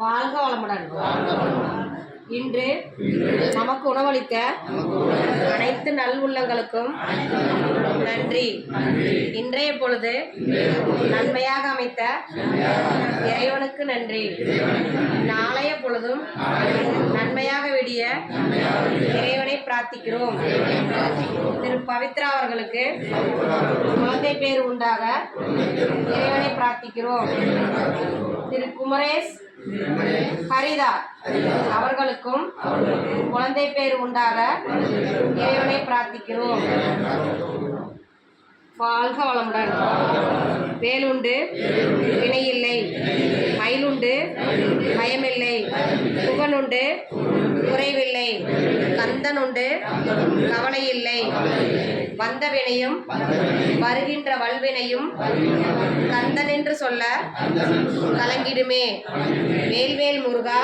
வாழ்க வளமுடன். இன்று நமக்கு உணவளித்த அனைத்து நல்வுள்ளங்களுக்கும் நன்றி. இன்றைய பொழுது நன்மையாக அமைத்த இறைவனுக்கு நன்றி. நாளைய பொழுதும் நன்மையாக விடிய இறைவனை பிரார்த்திக்கிறோம். திரு பவித்ரா அவர்களுக்கு குழந்தை பேர் உண்டாக இறைவனை பிரார்த்திக்கிறோம். திரு குமரேஷ் ஹரிதா அவர்களுக்கும் குழந்தை பேர் உண்டாக இறைவனை பிரார்த்திக்கிறோம். வாழ்க வளமுடன். வேலுண்டு வினையில்லை, மயிலுண்டு பயமில்லை, புகனுண்டு குறைவில்லை, கந்தனுண்டு கவலையில்லை, வந்த வினையும் வருகின்ற வல்வினையும் கந்தன் என்று சொல்ல கலங்கிடுமே. வேல்வேல் முருகா